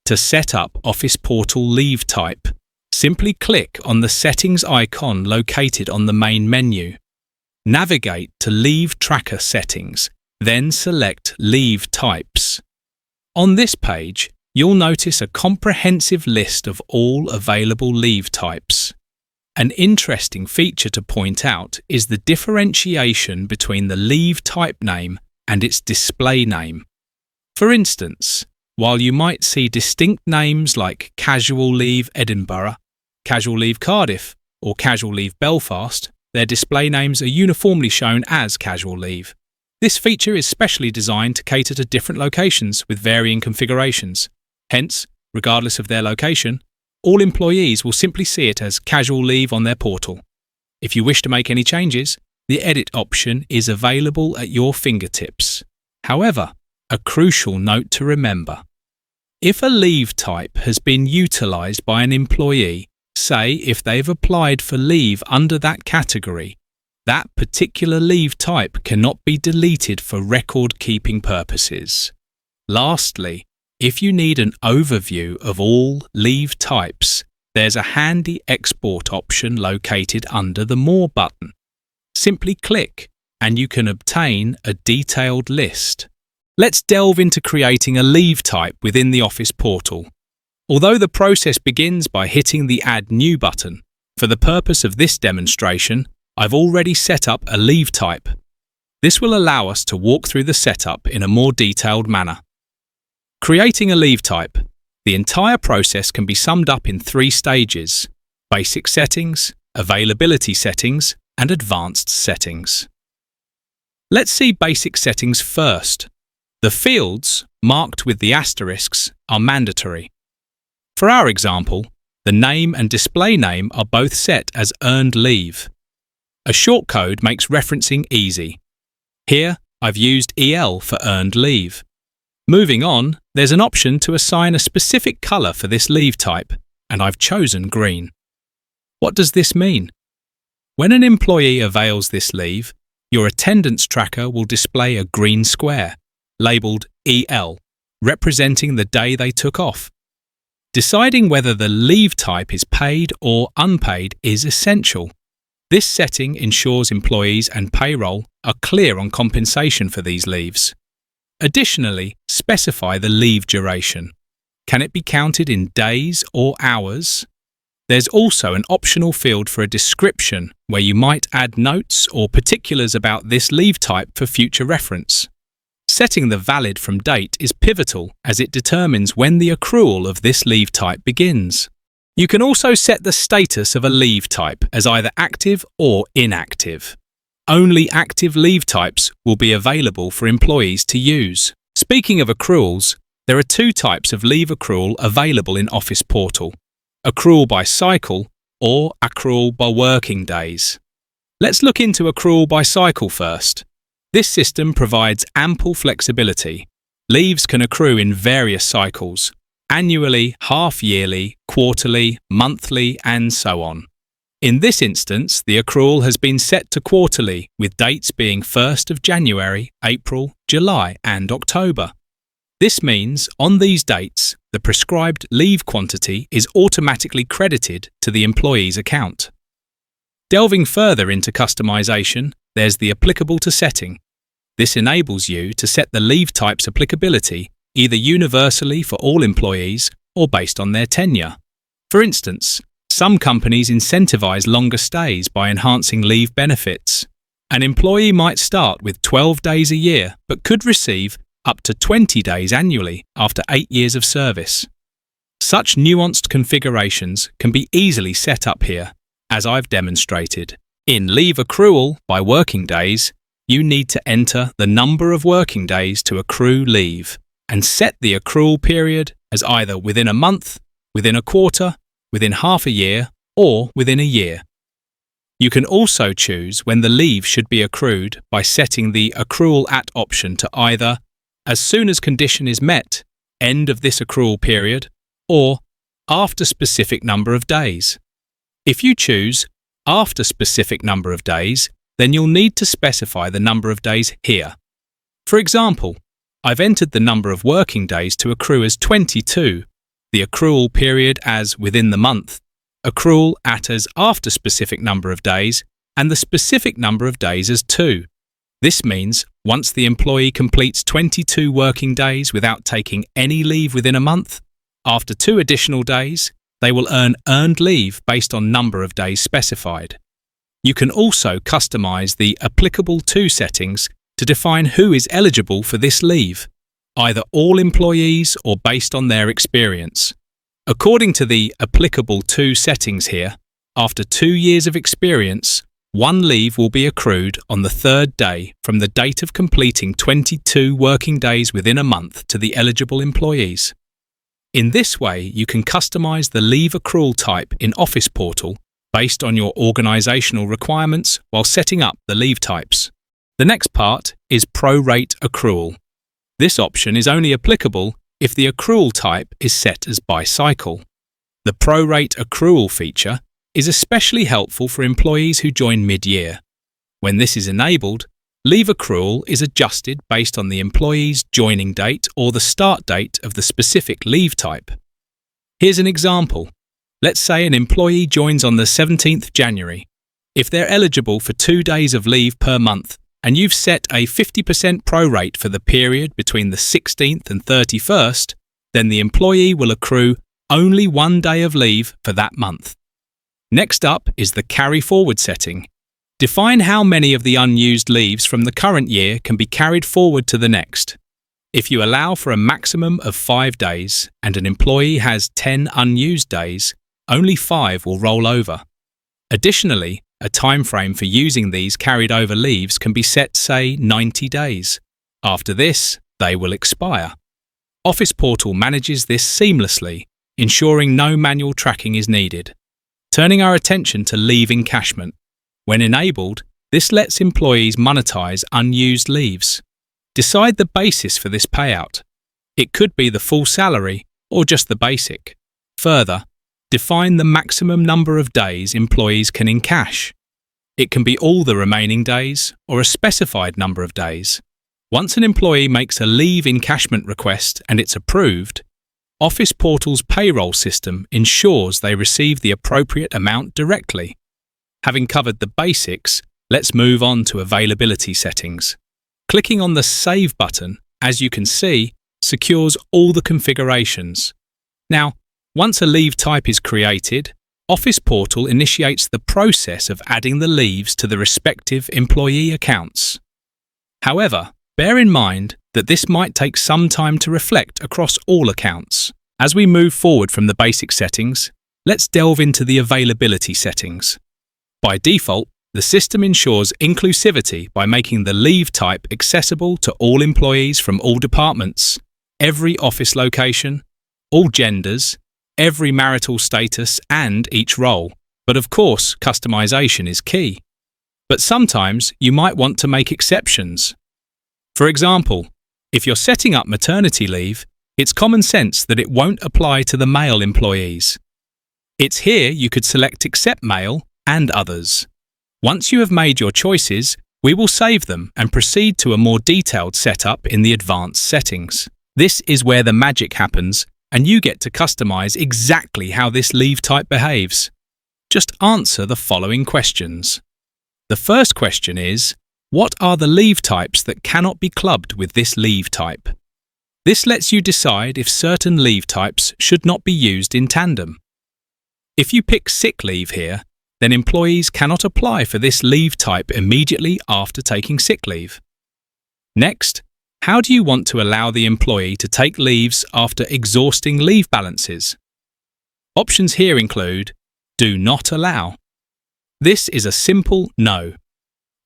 To set up OfficePortal Leave Type, simply click on the Settings icon located on the main menu. Navigate to Leave Tracker Settings, then select Leave Types. On this page, you'll notice a comprehensive list of all available leave types. An interesting feature to point out is the differentiation between the leave type name and its display name. For instance, while you might see distinct names like Casual Leave Edinburgh, Casual Leave Cardiff, or Casual Leave Belfast, their display names are uniformly shown as Casual Leave. This feature is specially designed to cater to different locations with varying configurations. Hence, regardless of their location, all employees will simply see it as Casual Leave on their portal. If you wish to make any changes, the Edit option is available at your fingertips. However, a crucial note to remember. If a leave type has been utilised by an employee, say if they've applied for leave under that category, that particular leave type cannot be deleted for record-keeping purposes. Lastly, if you need an overview of all leave types, there's a handy export option located under the More button. Simply click and you can obtain a detailed list. Let's delve into creating a leave type within the Office portal. Although the process begins by hitting the Add New button, for the purpose of this demonstration, I've already set up a leave type. This will allow us to walk through the setup in a more detailed manner. Creating a leave type. The entire process can be summed up in 3 stages: basic settings, availability settings, and advanced settings. Let's see basic settings first. The fields, marked with the asterisks, are mandatory. For our example, the name and display name are both set as earned leave. A shortcode makes referencing easy. Here, I've used EL for earned leave. Moving on, there's an option to assign a specific colour for this leave type, and I've chosen green. What does this mean? When an employee avails this leave, your attendance tracker will display a green square, labelled EL, representing the day they took off. Deciding whether the leave type is paid or unpaid is essential. This setting ensures employees and payroll are clear on compensation for these leaves. Additionally, specify the leave duration. Can it be counted in days or hours? There's also an optional field for a description where you might add notes or particulars about this leave type for future reference. Setting the valid from date is pivotal as it determines when the accrual of this leave type begins. You can also set the status of a leave type as either active or inactive. Only active leave types will be available for employees to use. Speaking of accruals, there are 2 types of leave accrual available in Office Portal: accrual by cycle or accrual by working days. Let's look into accrual by cycle first. This system provides ample flexibility. Leaves can accrue in various cycles: annually, half-yearly, quarterly, monthly, and so on. In this instance, the accrual has been set to quarterly, with dates being 1st of January, April, July, and October. This means, on these dates, the prescribed leave quantity is automatically credited to the employee's account. Delving further into customization, there's the Applicable to setting. This enables you to set the leave type's applicability either universally for all employees or based on their tenure. For instance, some companies incentivize longer stays by enhancing leave benefits. An employee might start with 12 days a year but could receive up to 20 days annually after 8 years of service. Such nuanced configurations can be easily set up here, as I've demonstrated. In leave accrual by working days, you need to enter the number of working days to accrue leave and set the accrual period as either within a month, within a quarter, within half a year, or within a year. You can also choose when the leave should be accrued by setting the Accrual At option to either as soon as condition is met, end of this accrual period, or after specific number of days. If you choose after specific number of days, then you'll need to specify the number of days here. For example, I've entered the number of working days to accrue as 22, the accrual period as within the month, accrual at as after specific number of days, and the specific number of days as 2. This means once the employee completes 22 working days without taking any leave within a month, after 2 additional days, they will earn earned leave based on number of days specified. You can also customize the applicable to settings to define who is eligible for this leave, either all employees or based on their experience. According to the applicable to settings here, after 2 years of experience, 1 leave will be accrued on the 3rd day from the date of completing 22 working days within a month to the eligible employees. In this way, you can customize the leave accrual type in OfficePortal based on your organizational requirements while setting up the leave types. The next part is prorate accrual. This option is only applicable if the accrual type is set as by cycle. The prorate accrual feature is especially helpful for employees who join mid-year. When this is enabled, leave accrual is adjusted based on the employee's joining date or the start date of the specific leave type. Here's an example. Let's say an employee joins on the 17th January. If they're eligible for 2 days of leave per month, and you've set a 50% prorate for the period between the 16th and 31st, then the employee will accrue only 1 day of leave for that month. Next up is the carry forward setting. Define how many of the unused leaves from the current year can be carried forward to the next. If you allow for a maximum of 5 days and an employee has 10 unused days, only 5 will roll over. Additionally, a time frame for using these carried over leaves can be set, say, 90 days. After this, they will expire. OfficePortal manages this seamlessly, ensuring no manual tracking is needed. Turning our attention to leave encashment. When enabled, this lets employees monetize unused leaves. Decide the basis for this payout. It could be the full salary or just the basic. Further, define the maximum number of days employees can encash. It can be all the remaining days or a specified number of days. Once an employee makes a leave encashment request and it's approved, OfficePortal's payroll system ensures they receive the appropriate amount directly. Having covered the basics, let's move on to availability settings. Clicking on the Save button, as you can see, secures all the configurations. Now, once a leave type is created, OfficePortal initiates the process of adding the leaves to the respective employee accounts. However, bear in mind that this might take some time to reflect across all accounts. As we move forward from the basic settings, let's delve into the availability settings. By default, the system ensures inclusivity by making the leave type accessible to all employees from all departments, every office location, all genders, every marital status and each role. But of course, customization is key. But sometimes you might want to make exceptions. For example, if you're setting up maternity leave, it's common sense that it won't apply to the male employees. It's here you could select Accept Male and Others. Once you have made your choices, we will save them and proceed to a more detailed setup in the advanced settings. This is where the magic happens, and you get to customize exactly how this leave type behaves. Just answer the following questions. The first question is, what are the leave types that cannot be clubbed with this leave type? This lets you decide if certain leave types should not be used in tandem. If you pick sick leave here, then employees cannot apply for this leave type immediately after taking sick leave. Next, how do you want to allow the employee to take leaves after exhausting leave balances? Options here include Do Not Allow. This is a simple no.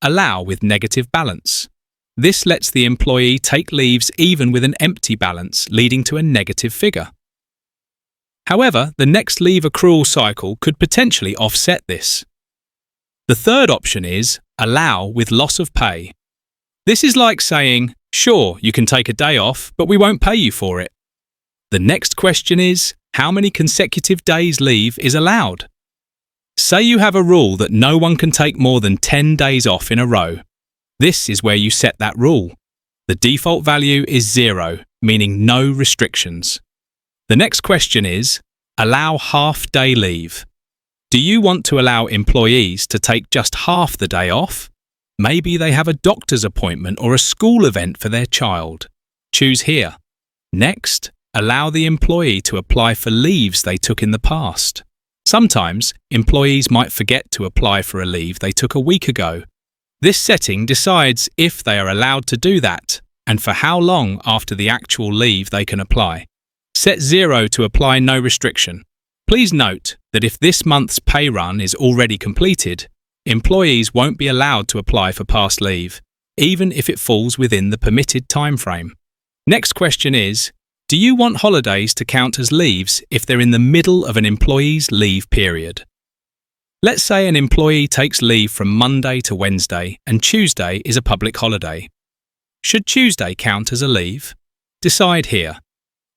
Allow with negative balance. This lets the employee take leaves even with an empty balance, leading to a negative figure. However, the next leave accrual cycle could potentially offset this. The third option is Allow with loss of pay. This is like saying, sure, you can take a day off, but we won't pay you for it. The next question is, how many consecutive days leave is allowed? Say you have a rule that no one can take more than 10 days off in a row. This is where you set that rule. The default value is 0, meaning no restrictions. The next question is, allow half-day leave. Do you want to allow employees to take just half the day off? Maybe they have a doctor's appointment or a school event for their child. Choose here. Next, allow the employee to apply for leaves they took in the past. Sometimes, employees might forget to apply for a leave they took a week ago. This setting decides if they are allowed to do that and for how long after the actual leave they can apply. Set 0 to apply no restriction. Please note that if this month's pay run is already completed, employees won't be allowed to apply for past leave, even if it falls within the permitted timeframe. Next question is, do you want holidays to count as leaves if they're in the middle of an employee's leave period? Let's say an employee takes leave from Monday to Wednesday and Tuesday is a public holiday. Should Tuesday count as a leave? Decide here.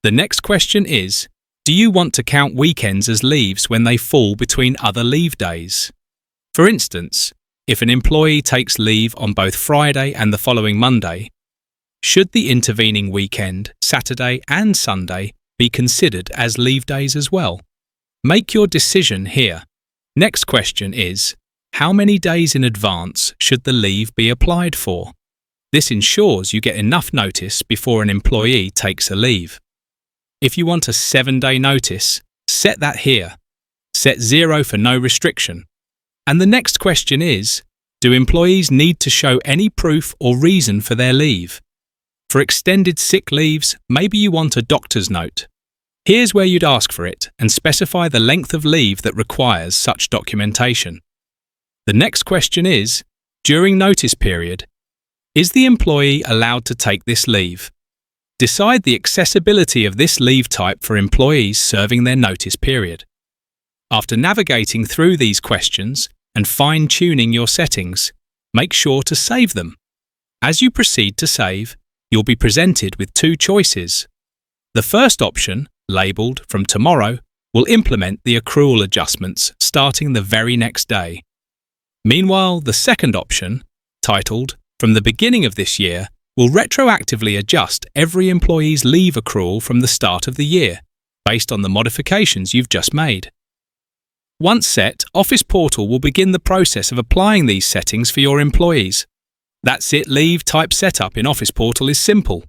The next question is, do you want to count weekends as leaves when they fall between other leave days? For instance, if an employee takes leave on both Friday and the following Monday, should the intervening weekend, Saturday and Sunday, be considered as leave days as well? Make your decision here. Next question is, how many days in advance should the leave be applied for? This ensures you get enough notice before an employee takes a leave. If you want a 7-day notice, set that here. Set 0 for no restriction. And the next question is, do employees need to show any proof or reason for their leave? For extended sick leaves, maybe you want a doctor's note. Here's where you'd ask for it and specify the length of leave that requires such documentation. The next question is, during notice period, is the employee allowed to take this leave? Decide the accessibility of this leave type for employees serving their notice period. After navigating through these questions and fine-tuning your settings, make sure to save them. As you proceed to save, you'll be presented with 2 choices. The first option, labelled From Tomorrow, will implement the accrual adjustments starting the very next day. Meanwhile, the second option, titled From the Beginning of this year, will retroactively adjust every employee's leave accrual from the start of the year, based on the modifications you've just made. Once set, OfficePortal will begin the process of applying these settings for your employees. That's it. Leave type setup in OfficePortal is simple.